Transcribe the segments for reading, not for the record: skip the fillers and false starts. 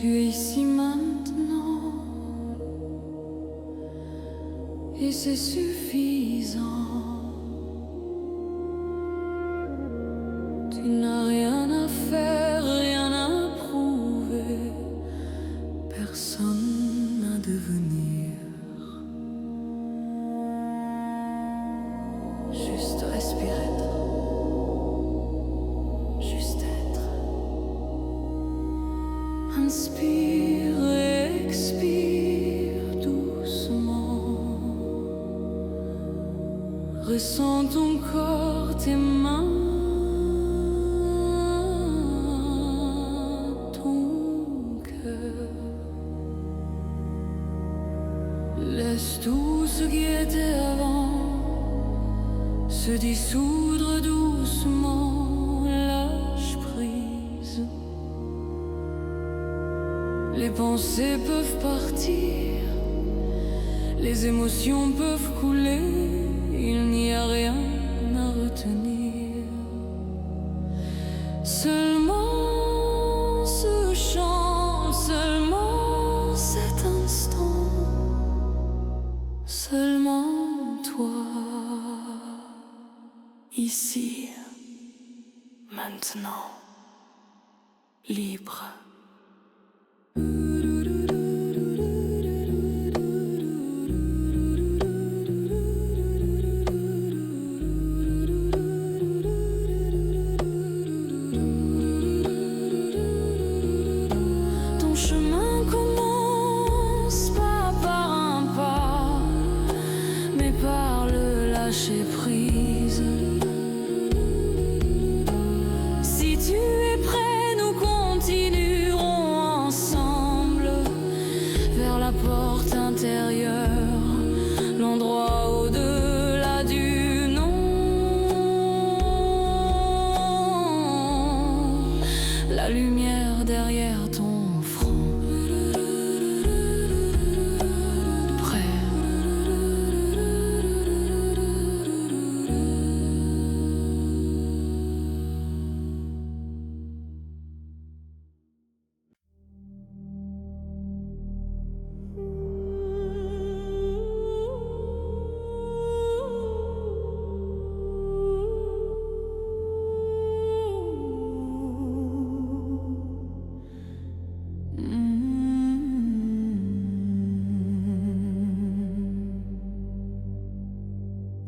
Tu es ici maintenant et c'est suffisant. Tu n'as rien à faire, rien à prouver, personne à devenir. Juste respirer, juste être. Inspire et expire doucement. Ressens ton corps, tes mains, ton cœur. Laisse tout ce qui était avant se dissoudre doucement. Lâche prise. Les pensées peuvent partir, les émotions peuvent couler, il n'y a rien à retenir. Seulement ce chant, seulement cet instant, seulement toi, ici, maintenant, libre. Ton chemin commence pas par un pas, mais par le lâcher prise. Si tu es prêt, nous continuerons ensemble vers la porte intérieure, l'endroit au-delà du nom. La lumière derrière ton front. Prêt.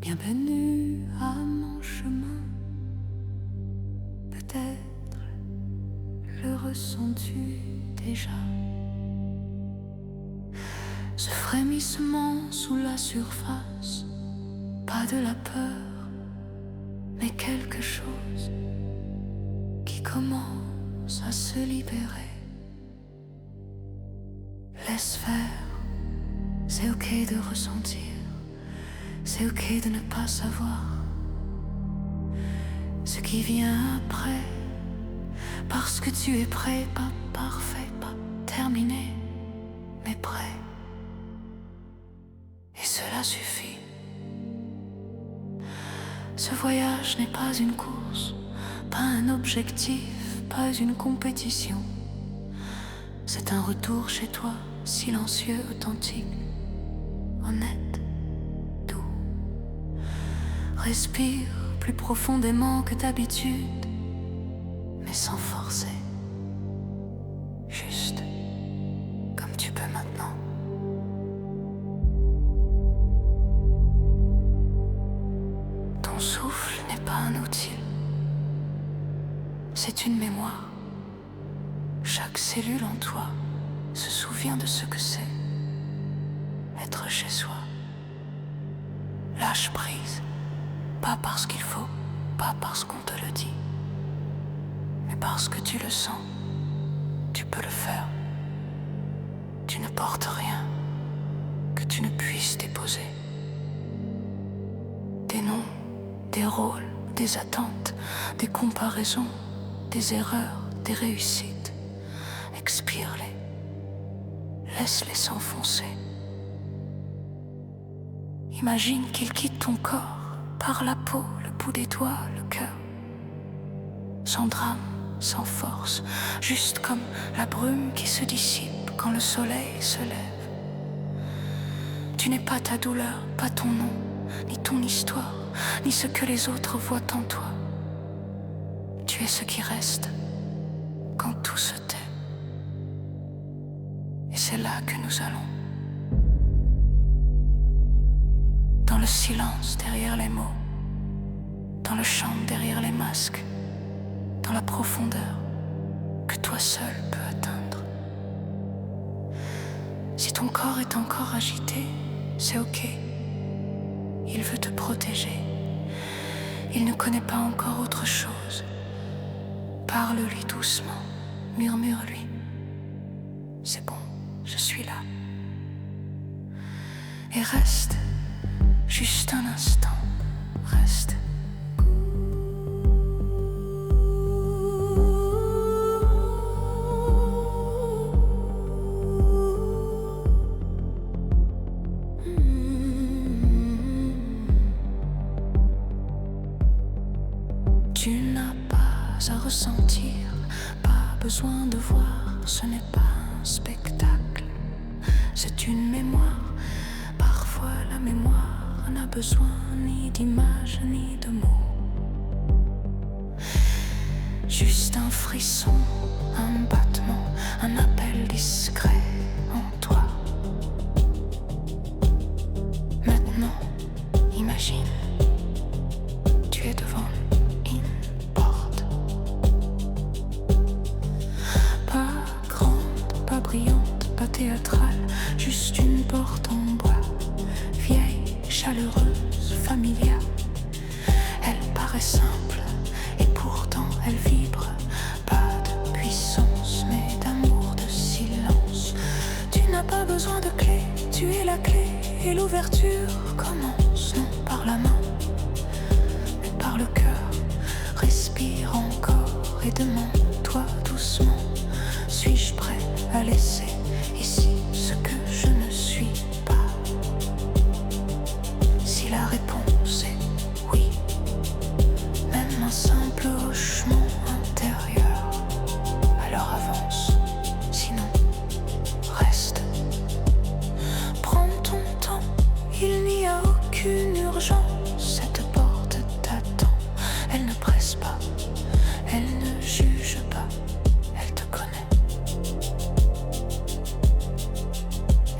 Bienvenue à mon chemin. Peut-être le ressens-tu déjà. Ce frémissement sous la surface, pas de la peur, mais quelque chose qui commence à se libérer. Laisse faire, c'est ok de ressentir. C'est ok de ne pas savoir ce qui vient après, parce que tu es prêt, pas parfait, pas terminé, mais prêt. Et cela suffit. Ce voyage n'est pas une course, pas un objectif, pas une compétition. C'est un retour chez toi, silencieux, authentique, honnête. Respire plus profondément que d'habitude, mais sans forcer. Juste comme tu peux maintenant. Ton souffle n'est pas un outil, c'est une mémoire. Chaque cellule en toi se souvient de ce que c'est être chez soi. Lâche prise. Pas parce qu'il faut, pas parce qu'on te le dit, mais parce que tu le sens. Tu peux le faire. Tu ne portes rien que tu ne puisses déposer. Des noms, des rôles, des attentes, des comparaisons, des erreurs, des réussites. Expire-les. Laisse-les s'enfoncer. Imagine qu'ils quittent ton corps par la peau, le bout des doigts, le cœur. Sans drame, sans force, juste comme la brume qui se dissipe quand le soleil se lève. Tu n'es pas ta douleur, pas ton nom, ni ton histoire, ni ce que les autres voient en toi. Tu es ce qui reste quand tout se tait. Et c'est là que nous allons. Dans le silence derrière les mots, dans le chant derrière les masques, dans la profondeur que toi seul peux atteindre. Si ton corps est encore agité, c'est ok. Il veut te protéger. Il ne connaît pas encore autre chose. Parle-lui doucement, murmure-lui. C'est bon, je suis là. Et reste, juste un instant, reste. Tu n'as pas à ressentir, pas besoin de voir, ce n'est pas un spectacle, c'est une mémoire. Parfois la mémoire n'a besoin ni d'images ni de mots. Juste un frisson, un battement, un appel discret en toi. Maintenant, imagine, tu es devant une porte. Pas grande, pas brillante, pas théâtrale, juste une porte en bois, vieille, chaleureuse, familiale. Elle paraît simple et pourtant elle vibre. Pas de puissance mais d'amour, de silence. Tu n'as pas besoin de clé, tu es la clé. Et l'ouverture commence non par la main mais par le cœur. Respire encore et demande-toi doucement: suis-je prêt à laisser ici ce que je ne suis pas? Si la réponse est oui, même un simple hochement intérieur, alors avance, sinon reste. Prends ton temps, il n'y a aucune urgence. Cette porte t'attend, elle ne presse pas, elle ne juge pas, elle te connaît.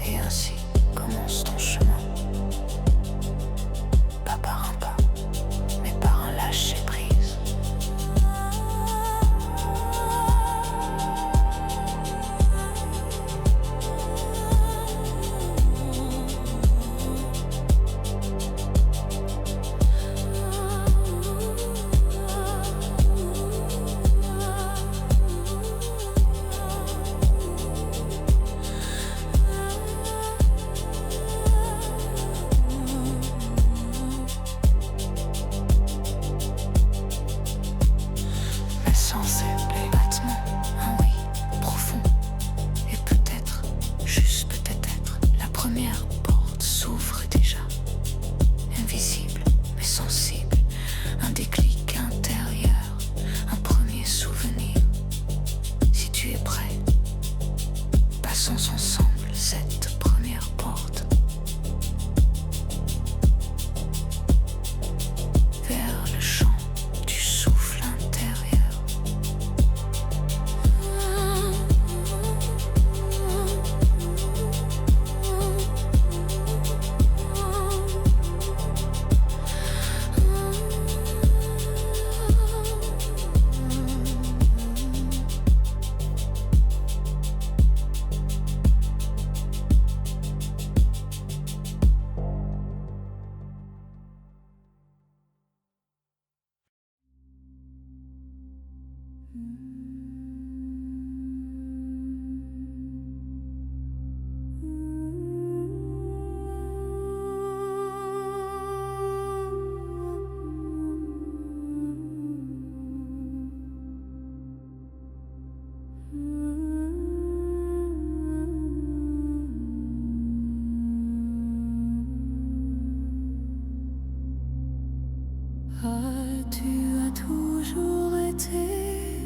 Et ainsi commence ton chemin. Pas par un pas, mais par un lâcher-prise. Mais sans les battements, un oui profond. Et peut-être, juste peut-être, la première porte s'ouvre déjà. Invisible mais sensible, un déclic intérieur, un premier souvenir. Si tu es prêt, passons ensemble cette première porte. Vers le champ du souffle intérieur. Tu as toujours été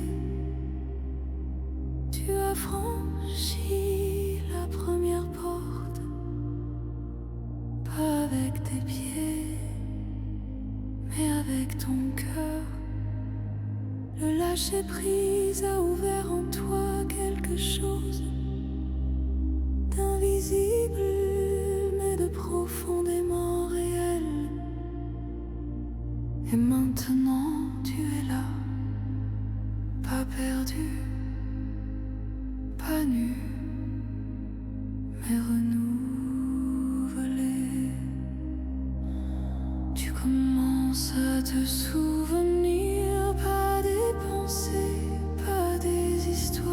lâcher prise a ouvert en toi quelque chose d'invisible mais de profondément réel. Et maintenant tu es là, pas perdu, pas nu, mais renouvelé. Tu commences à te souvenir, pas des pensées, pas des histoires,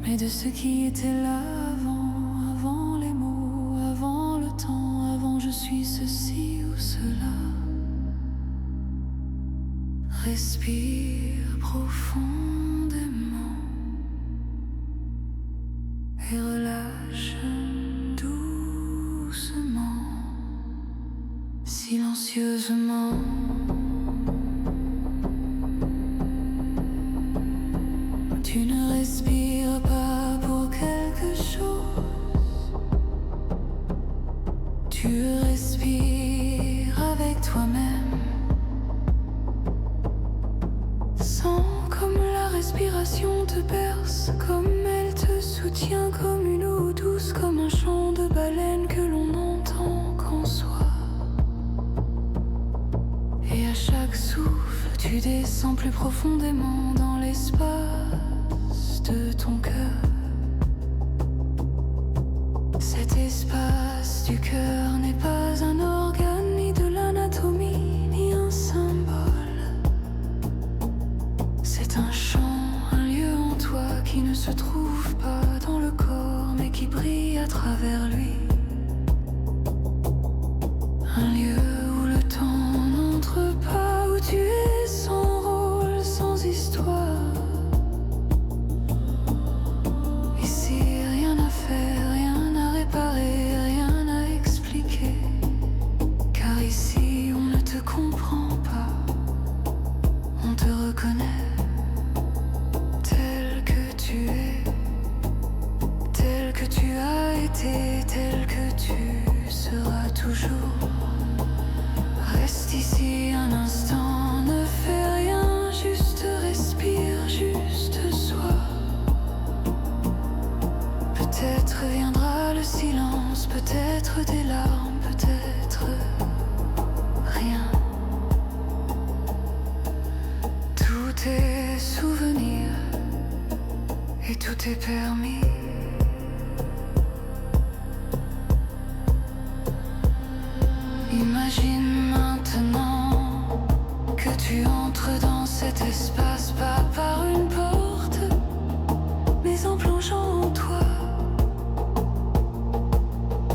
mais de ce qui était là avant les mots, avant le temps, avant je suis ceci ou cela. Respire profondément et relâche doucement, silencieusement. Tu ne respires pas pour quelque chose, tu respires avec toi-même. Sens comme la respiration te berce, comme elle te soutient, comme une eau douce, comme un chant de baleine que l'on entend qu'en soi. Et à chaque souffle, tu descends plus profondément dans l'espace de ton cœur. Cet espace du cœur n'est pas un organe, ni de l'anatomie, ni un symbole. C'est un chant, un lieu en toi qui ne se trouve pas dans le corps, mais qui brille à travers lui. Un lieu où le temps n'entre pas, où tu es sans rôle, sans histoire. Ici, rien à faire, rien à réparer, rien à expliquer. Car ici, on ne te comprend pas, on te reconnaît tel que tu es, tel que tu as été, tel que tu seras toujours. Reste ici un instant, ne fais rien, juste respire, juste sois. Peut-être viendra le silence, peut-être des larmes, peut-être rien. Tout est souvenir et tout est permis. Imagine maintenant que tu entres dans cet espace, pas par une porte, mais en plongeant en toi.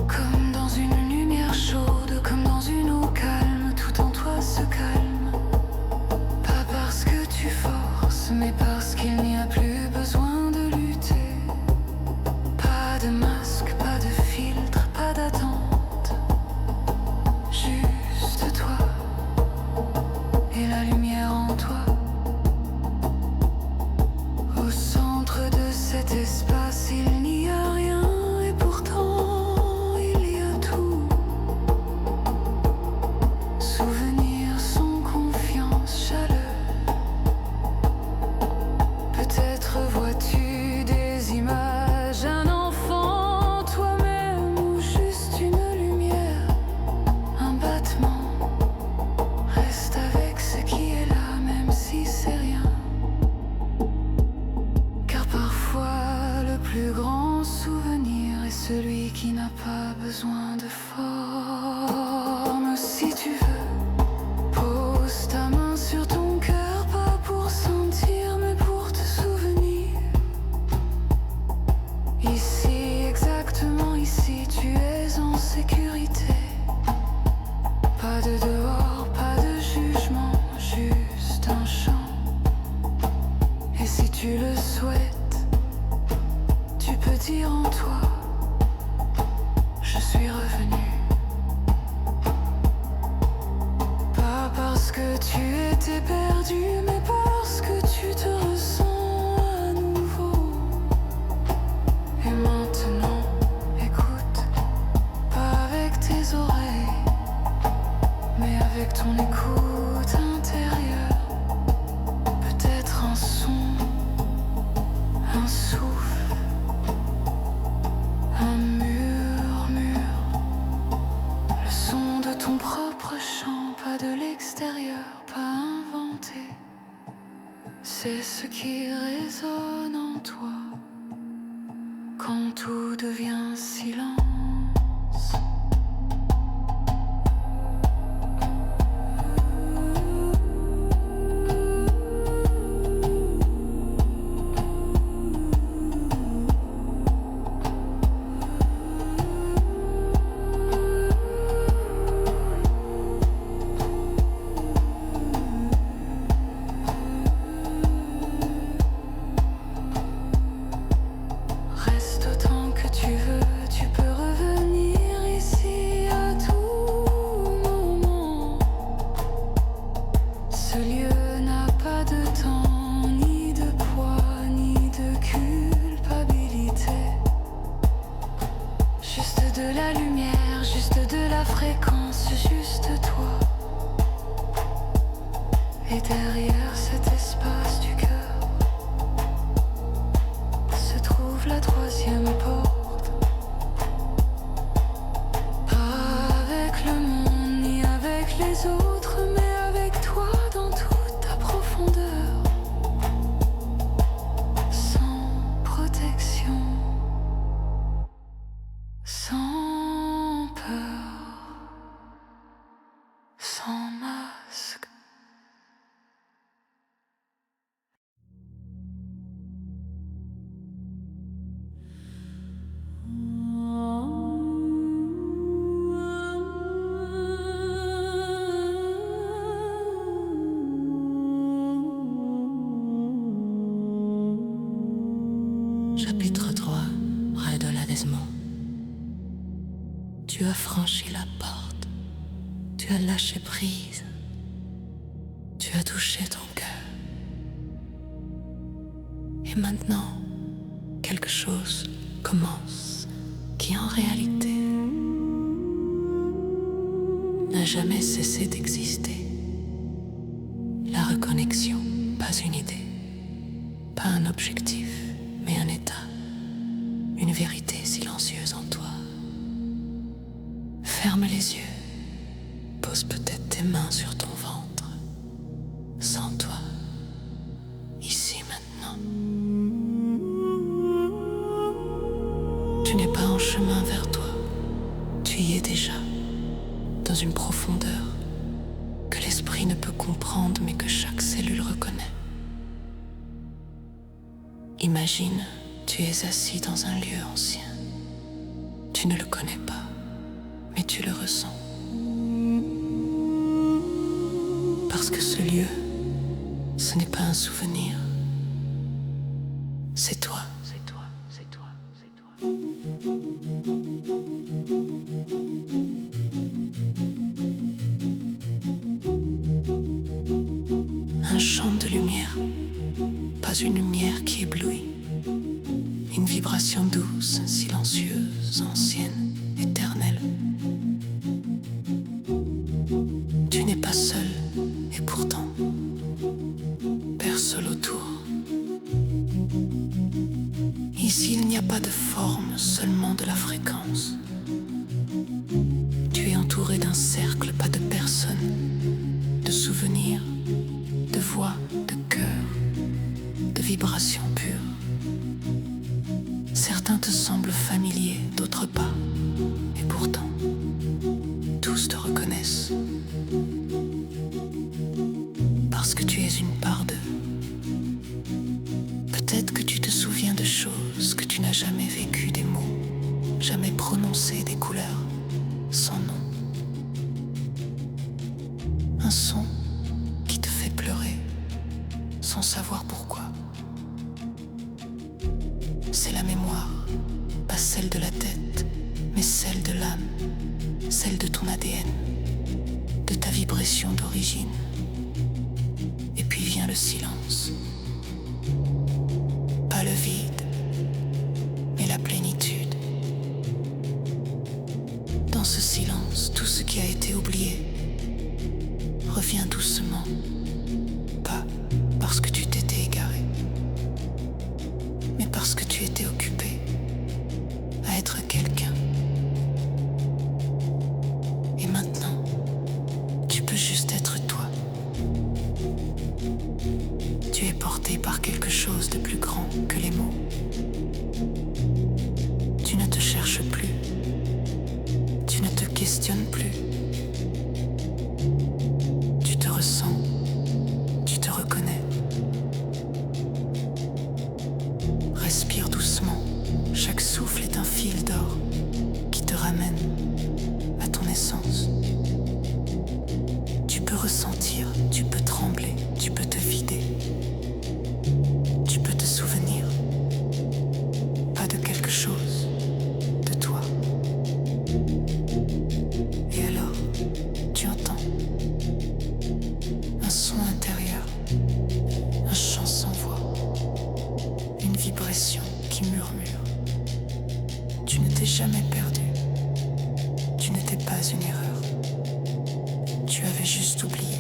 Comme dans une lumière chaude, comme dans une eau calme, tout en toi se calme. Pas parce que tu forces, mais parce qu'il n'y a plus besoin de lutter. Pas de masque, pas de filtre, pas d'attente. Juste toi et la lumière en toi. Au centre de cet espace, il n'y a rien et pourtant il y a tout. Souvenirs, son confiance, chaleur. Peut-être vois-tu des images, un enfant, toi-même ou juste une lumière, un battement. Reste avec ce qui est là, même si c'est rien. Car parfois le plus grand souvenir est celui qui n'a pas besoin de forme. Si tu veux, pose ta main sur ton cœur, pas pour sentir, mais pour te souvenir. Ici, exactement ici, tu es en sécurité. Pas de dehors, pas de jugement, juste un chant. Et si tu le souhaites, tu peux dire en toi, je suis revenu. Pas parce que tu étais perdu, mais parce que tu te ressens à nouveau. Et maintenant, écoute, pas avec tes oreilles, mais avec ton écoute intérieure. C'est ce qui résonne en toi quand tout devient silence. Reste autant que tu veux, tu peux revenir ici à tout moment. Ce lieu n'a pas de temps, ni de poids, ni de culpabilité. Juste de la lumière, juste de la fréquence, juste toi. Et derrière cet espace du cœur se trouve la troisième porte. Pas avec le monde ni avec les autres, mais avec toi dans toute ta profondeur. Sans protection, sans peur, sans masque. Chapitre 3, près de la Desmond. Tu as franchi la porte, tu as lâché prise, tu as touché ton cœur. Et maintenant, quelque chose commence qui en réalité n'a jamais cessé d'exister. La reconnexion, pas une idée, pas un objectif, mais un état, une vérité silencieuse en toi. Ferme les yeux, pose peut-être tes mains sur ton ventre. Sens-toi, ici maintenant. Tu n'es pas en chemin vers toi, tu y es déjà, dans une profondeur que l'esprit ne peut comprendre mais que chaque cellule reconnaît. Imagine, tu es assis dans un lieu ancien. Tu ne le connais pas, mais tu le ressens. Parce que ce lieu, ce n'est pas un souvenir. C'est toi. C'est toi, c'est toi, c'est toi. Un champ de lumière, pas une lumière qui éblouit. Une vibration douce, silencieuse, ancienne, éternelle. Tu n'es pas seul, et pourtant, personne autour. Ici, il n'y a pas de forme, seulement de la fréquence. Tu es entouré d'un cercle, pas de personnes, de souvenirs, de voix, de cœur, de vibrations pures. Certains te semblent familiers, d'autres pas. Et pourtant, tous te reconnaissent. Parce que tu es une part d'eux. Peut-être que tu te souviens de choses que tu n'as jamais vécues, des mots, jamais prononcés, des couleurs, sans nom. Un son qui te fait pleurer, sans savoir pourquoi. C'est la mémoire, pas celle de la tête, mais celle de l'âme, celle de ton ADN, de ta vibration d'origine. Et puis vient le silence. Pas le vide, mais la plénitude. Dans ce silence, tout ce qui a été oublié revient doucement, pas parce que tu t'étais égaré, mais parce que tu étais occupé à être quelqu'un. Et maintenant, tu peux juste être toi. Tu es porté porté par quelque chose de plus grand que les mots. Tu ne te cherches plus, tu ne te questionnes plus. Tu te ressens, tu te reconnais. Respire doucement, chaque souffle est un fil d'or qui te ramène à ton essence. Tu peux ressentir, tu peux trembler, tu peux te vider. Tu peux te souvenir, pas de quelque chose, de toi. Et alors, tu entends un son intérieur, un chant sans voix, une vibration qui murmure. Tu ne t'es jamais perdu, tu n'étais pas une erreur. Tu avais juste oublié.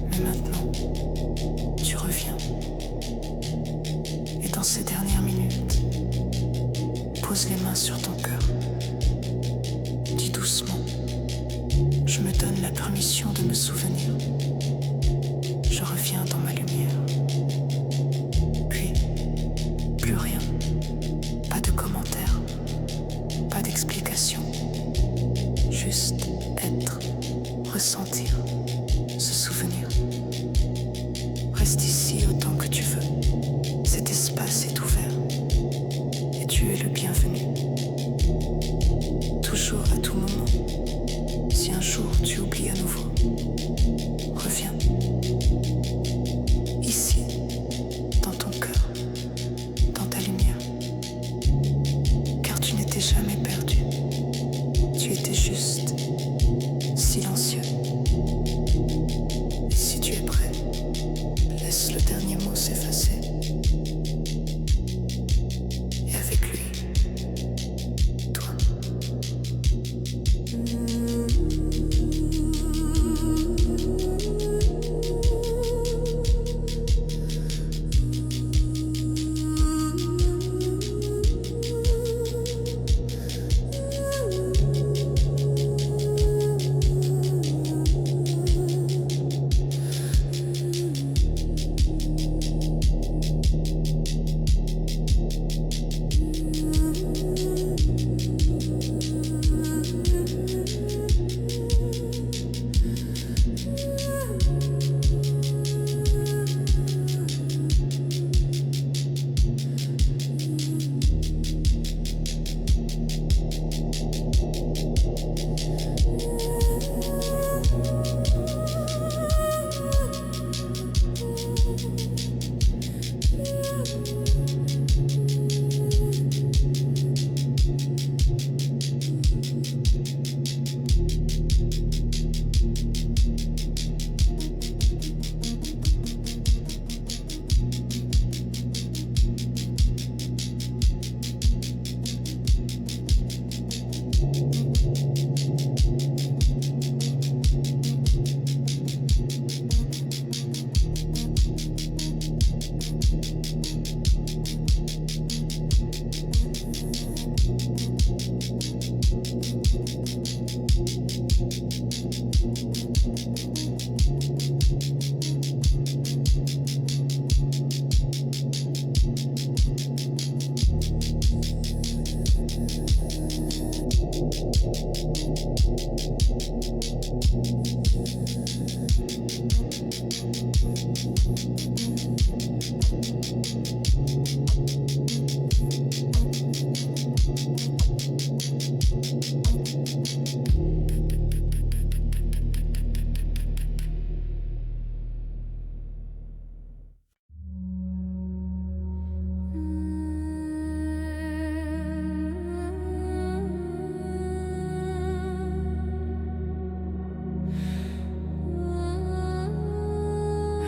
Mais maintenant, tu reviens. Et dans ces dernières minutes, pose les mains sur ton cœur. Dis doucement, je me donne la permission de me souvenir. Je reviens dans ma lumière. Puis, plus rien. Pas de commentaires, pas d'explications. Juste être, ressentir, se souvenir. Reste ici autant que tu veux. Cet espace est ouvert et tu es le bienvenu. Toujours à tout moment. Si un jour tu oublies à nouveau, reviens. Ici, dans ton cœur, dans ta lumière. Car tu n'étais jamais perdu. Tu étais juste silencieux. Et si tu es prêt, laisse le dernier mot s'effacer. Et avec lui, toi.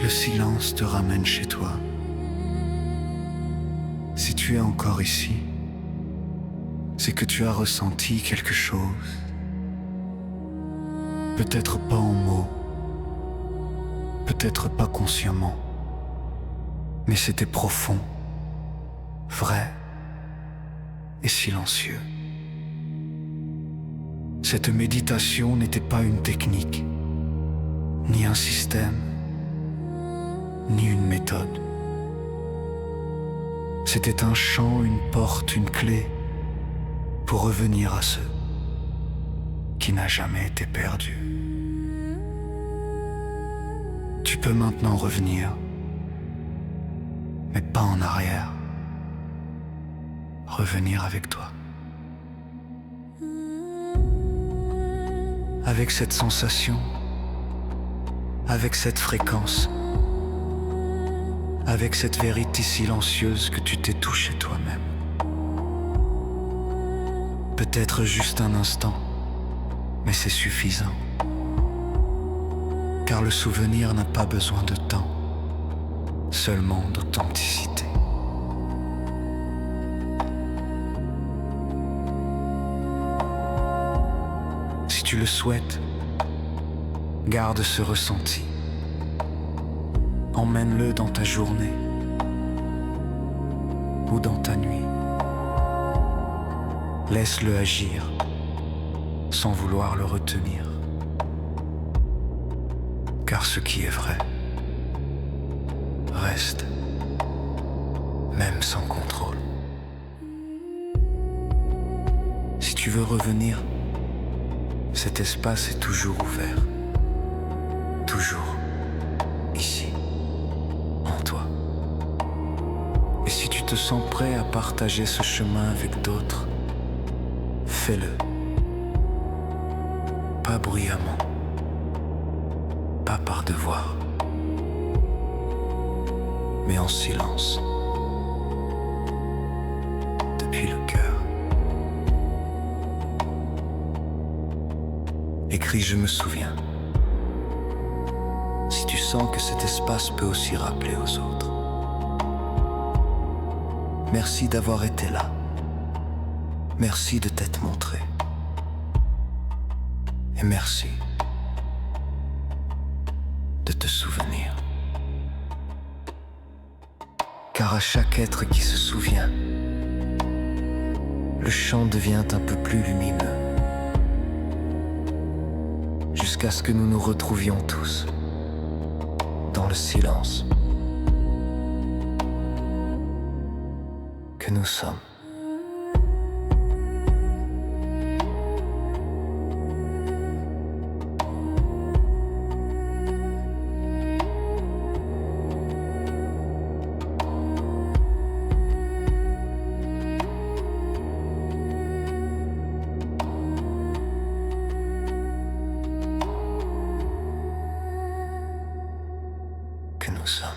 Le silence te ramène chez toi. Si tu es encore ici, c'est que tu as ressenti quelque chose. Peut-être pas en mots, peut-être pas consciemment, mais c'était profond, vrai et silencieux. Cette méditation n'était pas une technique, ni un système. ni une méthode. C'était un chant, une porte, une clé pour revenir à ce qui n'a jamais été perdu. Tu peux maintenant revenir, mais pas en arrière. Revenir avec toi. Avec cette sensation, avec cette fréquence, avec cette vérité silencieuse que tu t'es touché toi-même. Peut-être juste un instant, mais c'est suffisant. Car le souvenir n'a pas besoin de temps, seulement d'authenticité. Si tu le souhaites, garde ce ressenti. Emmène-le dans ta journée ou dans ta nuit. Laisse-le agir sans vouloir le retenir. Car ce qui est vrai reste, même sans contrôle. Si tu veux revenir, cet espace est toujours ouvert. Toujours ici, en toi. Et si tu te sens prêt à partager ce chemin avec d'autres, fais-le. Pas bruyamment, pas par devoir, mais en silence, depuis le cœur. Écris « Je me souviens ». Si tu sens que cet espace peut aussi rappeler aux autres. Merci d'avoir été là. Merci de t'être montré. Et merci de te souvenir. Car à chaque être qui se souvient, le chant devient un peu plus lumineux. Jusqu'à ce que nous nous retrouvions tous dans le silence que nous sommes. Que nous sommes.